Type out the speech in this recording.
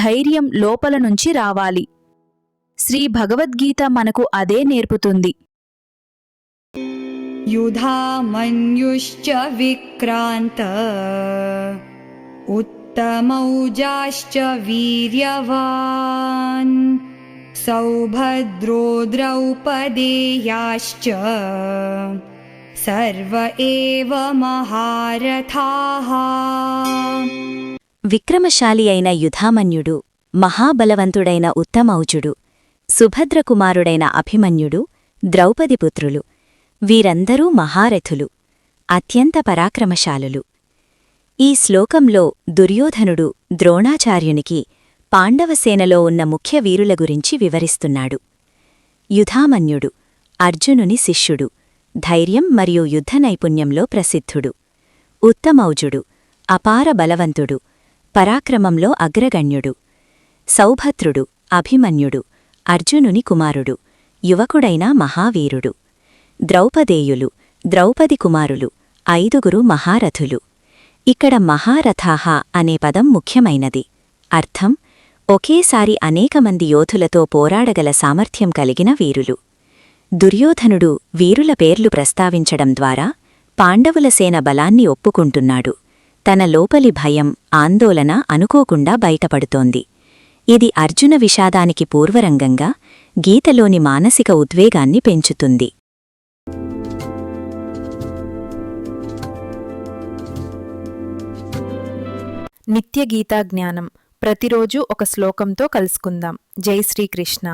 ధైర్యం లోపల నుంచి రావాలి. శ్రీ భగవద్గీత మనకు అదే నేర్పుతుంది. యుధామన్యుశ్చ విక్రాంత ఉత్తమౌజాశ్చ వీర్యవాన్ సౌభద్రో ద్రౌపదేయాశ్చ సర్వ ఏవ మహారథాః. విక్రమశాలి అయిన యుధామన్యుడు, మహాబలవంతుడైన ఉత్తమౌజుడు, సుభద్రకుమారుడైన అభిమన్యుడు, ద్రౌపదిపుత్రులు వీరందరూ మహారథులు, అత్యంత పరాక్రమశాలులు. ఈ శ్లోకంలో దుర్యోధనుడు ద్రోణాచార్యునికి పాండవసేనలో ఉన్న ముఖ్య వీరుల గురించి వివరిస్తున్నాడు. యుధామన్యుడు అర్జునుని శిష్యుడు, ధైర్యం మరియు యుద్ధ నైపుణ్యంలో ప్రసిద్ధుడు. ఉత్తమౌజుడు అపార బలవంతుడు, పరాక్రమంలో అగ్రగణ్యుడు. సౌభద్రుడు అభిమన్యుడు అర్జునుని కుమారుడు, యువకుడైన మహావీరుడు. ద్రౌపదేయులు ద్రౌపది కుమారులు, 5 మహారథులు. ఇక్కడ మహారథాః అనే పదం ముఖ్యమైనది. అర్థం ఒకేసారి అనేకమంది యోధులతో పోరాడగల సామర్థ్యం కలిగిన వీరులు. దుర్యోధనుడు వీరుల పేర్లు ప్రస్తావించడం ద్వారా పాండవుల సేన బలాన్ని ఒప్పుకుంటున్నాడు. తన లోపలి భయం, ఆందోళన అనుకోకుండా బయటపడుతోంది. ఇది అర్జున విషాదానికి పూర్వరంగంగా గీతలోని మానసిక ఉద్వేగాన్ని పెంచుతుంది. నిత్య గీతా జ్ఞానం. ప్రతిరోజు ఒక శ్లోకంతో కలుసుకుందాం. జై శ్రీకృష్ణ.